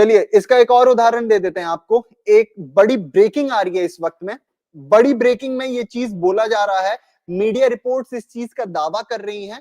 चलिए इसका एक और उदाहरण दे देते हैं आपको। एक बड़ी ब्रेकिंग आ रही है इस वक्त में, बड़ी ब्रेकिंग में ये चीज बोला जा रहा है, मीडिया रिपोर्ट्स इस चीज का दावा कर रही हैं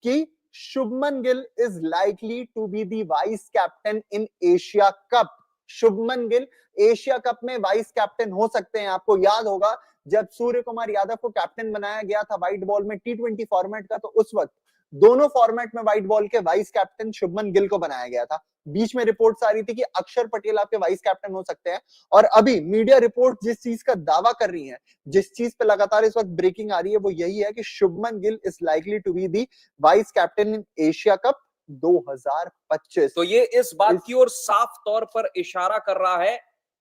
कि Shubman Gill is likely to be the vice captain in Asia Cup. Shubman Gill Asia Cup में वाइस कैप्टन हो सकते हैं। आपको याद होगा जब सूर्य कुमार यादव को कैप्टन बनाया गया था व्हाइट बॉल में T20 फॉर्मेट का, तो उस वक्त दोनों फॉर्मेट में व्हाइट बॉल के वाइस कैप्टन शुभमन गिल को बनाया गया था। बीच में रिपोर्ट्स आ रही थी कि अक्षर पटेल आपके वाइस कैप्टन हो सकते हैं, और अभी मीडिया रिपोर्ट जिस चीज का दावा कर रही है, जिस चीज पे लगातार इस वक्त ब्रेकिंग आ रही है, वो यही है कि Shubman Gill is likely to be the vice captain in Asia Cup 2025। तो ये इस बात की ओर साफ तौर पर इशारा कर रहा है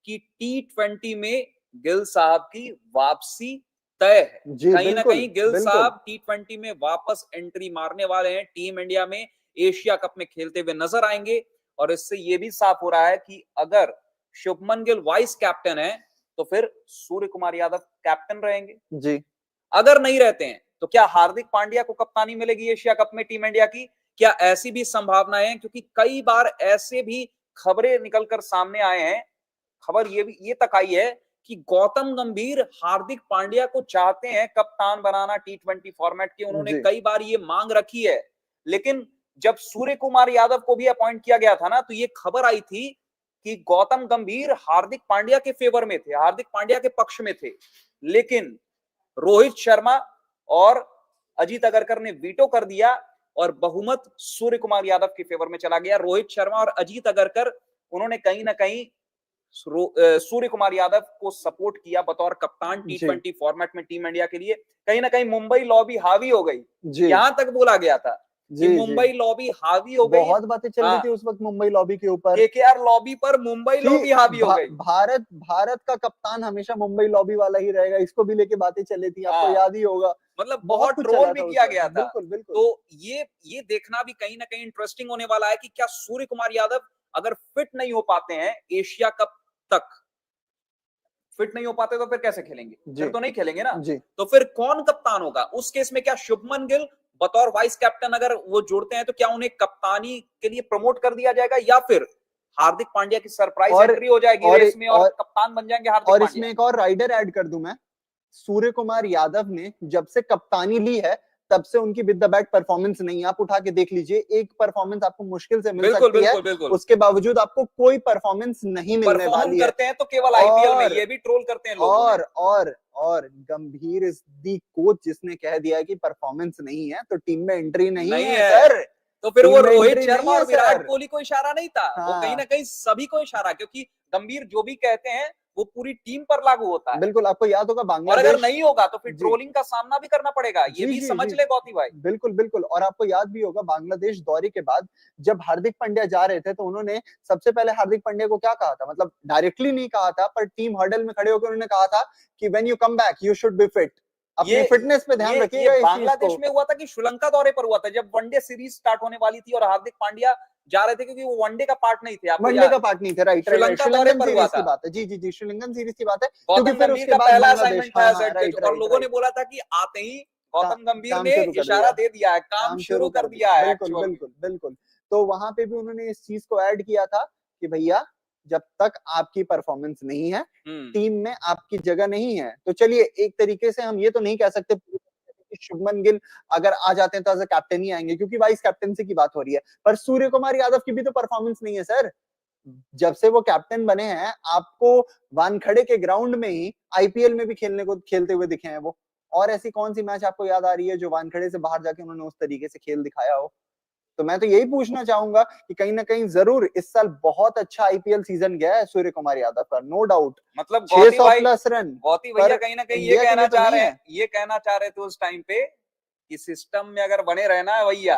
कि T20 में गिल साहब की वापसी तय है। कहीं ना कहीं गिल साहब T20 में वापस एंट्री मारने वाले हैं, टीम इंडिया में एशिया कप में खेलते हुए नजर आएंगे। और इससे यह भी साफ हो रहा है कि अगर शुभमन गिल वाइस कैप्टन है तो फिर सूर्य कुमार यादव कैप्टन रहेंगे जी। अगर नहीं रहते हैं तो क्या हार्दिक पांड्या को कप्तानी मिलेगी एशिया कप में टीम इंडिया की? क्या ऐसी भी संभावनाएं हैं? क्योंकि कई बार ऐसे भी खबरें निकलकर सामने आए हैं, खबर ये तक आई है कि गौतम गंभीर हार्दिक पांड्या को चाहते हैं कप्तान बनाना T20 फॉर्मेट के। उन्होंने कई बार ये मांग रखी है, लेकिन जब सूर्य कुमार यादव को भी अपॉइंट किया गया था ना, तो ये खबर आई थी कि गौतम गंभीर हार्दिक पांड्या के फेवर में थे, हार्दिक पांड्या के पक्ष में थे, लेकिन रोहित शर्मा और अजीत अगरकर ने वीटो कर दिया और बहुमत सूर्य कुमार यादव के फेवर में चला गया। रोहित शर्मा और अजीत अगरकर उन्होंने कहीं ना कहीं सूर्य कुमार यादव को सपोर्ट किया बतौर कप्तान T20 फॉर्मेट में टीम इंडिया के लिए। कहीं ना कहीं मुंबई लॉबी हावी हो गई, यहां तक बोला गया था कि मुंबई लॉबी हावी हो गई। बहुत बातें चल रही थी उस वक्त मुंबई लॉबी के ऊपर, KKR लॉबी पर मुंबई लॉबी हावी हो गई। भारत का कप्तान हमेशा मुंबई लॉबी वाला ही रहेगा, इसको भी लेके बातें चली थी, आपको याद ही होगा। मतलब बहुत ट्रोल भी किया गया था। बिल्कुल बिल्कुल। तो ये देखना भी कहीं ना कहीं इंटरेस्टिंग होने वाला है कि क्या सूर्य कुमार यादव अगर फिट नहीं हो पाते हैं एशिया कप तक, फिट नहीं हो पाते तो फिर कैसे खेलेंगे? फिर तो नहीं खेलेंगे ना। तो फिर कौन कप्तान होगा उस केस में? क्या शुभमन गिल बतौर वाइस कैप्टन अगर वो जुड़ते हैं तो क्या उन्हें कप्तानी के लिए प्रमोट कर दिया जाएगा, या फिर हार्दिक पांड्या की सरप्राइज एंट्री हो जाएगी रेस में और कप्तान बन जाएंगे हार्दिक पांड्या? और इसमें एक और राइडर ऐड कर दूं मैं, सूर्य कुमार यादव ने जब से कप्तानी ली है तब से उनकी विद द बैट परफॉर्मेंस नहीं है। आप उठा के देख लीजिए, एक परफॉर्मेंस आपको मुश्किल से मिल सकती है, उसके बावजूद आपको कोई परफॉर्मेंस नहीं मिलने वाली है। करते हैं तो केवल आईपीएल में, ये भी ट्रोल करते हैं लोग। गंभीर इज दी कोच जिसने कह दिया कि परफॉर्मेंस नहीं है तो टीम में एंट्री नहीं है सर। तो फिर वो रोहित शर्मा और विराट कोहली को इशारा नहीं था, वो कहीं ना कहीं सभी को इशारा, क्योंकि गंभीर जो भी कहते हैं वो पूरी टीम पर लागू होता है। बिल्कुल, आपको याद होगा बांग्लादेश, और अगर नहीं होगा तो फिर ट्रोलिंग का सामना भी करना पड़ेगा, ये भी समझ ले गौती भाई। बिल्कुल बिल्कुल। और आपको याद भी होगा बांग्लादेश दौरे के बाद जब हार्दिक पांड्या जा रहे थे तो उन्होंने सबसे पहले हार्दिक पांड्या को क्या कहा था, मतलब डायरेक्टली नहीं कहा था पर टीम हर्डल में खड़े होकर उन्होंने कहा था कि when you come back you should be fit, अपनी फिटनेस पे ध्यान रखिएगा। बांग्लादेश में हुआ था कि श्रीलंका दौरे पर हुआ था जब वनडे सीरीज स्टार्ट होने वाली थी और हार्दिक पांड्या जा रहे थे, क्योंकि वो वनडे का पार्ट नहीं थे। वनडे का पार्ट नहीं थे, राइट। श्रीलंका दौरे पर हुआ था। बात है, जी श्रीलंकन सीरीज की बात है, क्योंकि फिर उसके बाद पहला असाइनमेंट था राइट, और लोगों ने बोला था कि आते ही गौतम गंभीर ने इशारा दे दिया है, काम शुरू कर दिया है। बिल्कुल बिल्कुल। तो वहां पे भी उन्होंने इस चीज को ऐड किया था कि भैया जब तक आपकी परफॉर्मेंस नहीं है टीम में आपकी जगह नहीं है। तो चलिए एक तरीके से हम ये तो नहीं कह सकते शुभमन गिल अगर आ जाते हैं तो एज अ कैप्टन ही आएंगे, क्योंकि वाइस कैप्टनसी की बात हो रही है। पर सूर्य कुमार यादव की भी तो परफॉर्मेंस नहीं है सर। जब से वो कैप्टन बने हैं आपको वानखड़े के ग्राउंड में ही आईपीएल में भी खेलते हुए दिखे हैं वो। और ऐसी कौन सी मैच आपको याद आ रही है जो वानखड़े से बाहर जाके उन्होंने उस तरीके से खेल दिखाया हो? तो मैं तो यही पूछना चाहूंगा कि कहीं ना कहीं जरूर इस साल बहुत अच्छा आईपीएल सीजन गया है सूर्य कुमार यादव का, नो डाउट। मतलब 600 प्लस रन। गौती भैया कहीं ना कहीं ये कहना चाह रहे थे उस टाइम पे कि सिस्टम में अगर बने रहना है भैया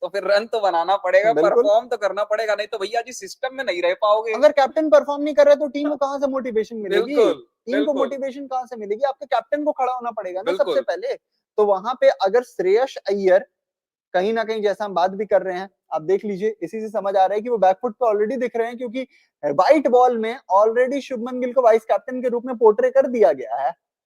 तो फिर रन तो बनाना पड़ेगा, परफॉर्म तो करना पड़ेगा, नहीं तो भैया जी सिस्टम में नहीं रह पाओगे। अगर कैप्टन परफॉर्म नहीं कर रहा तो टीम को कहां से मोटिवेशन मिलेगी? टीम को मोटिवेशन कहां से मिलेगी? आपके कैप्टन को खड़ा होना पड़ेगा ना सबसे पहले। तो वहां पे अगर श्रेयस अय्यर कहीं ना कहीं, जैसा हम बात भी कर रहे हैं, आप देख लीजिए इसी से समझ आ रहा है कि वो बैकफुट पे ऑलरेडी दिख रहे हैं, क्योंकि व्हाइट बॉल में ऑलरेडी शुभमन गिल को वाइस कैप्टन के रूप में पोर्ट्रे कर दिया गया है।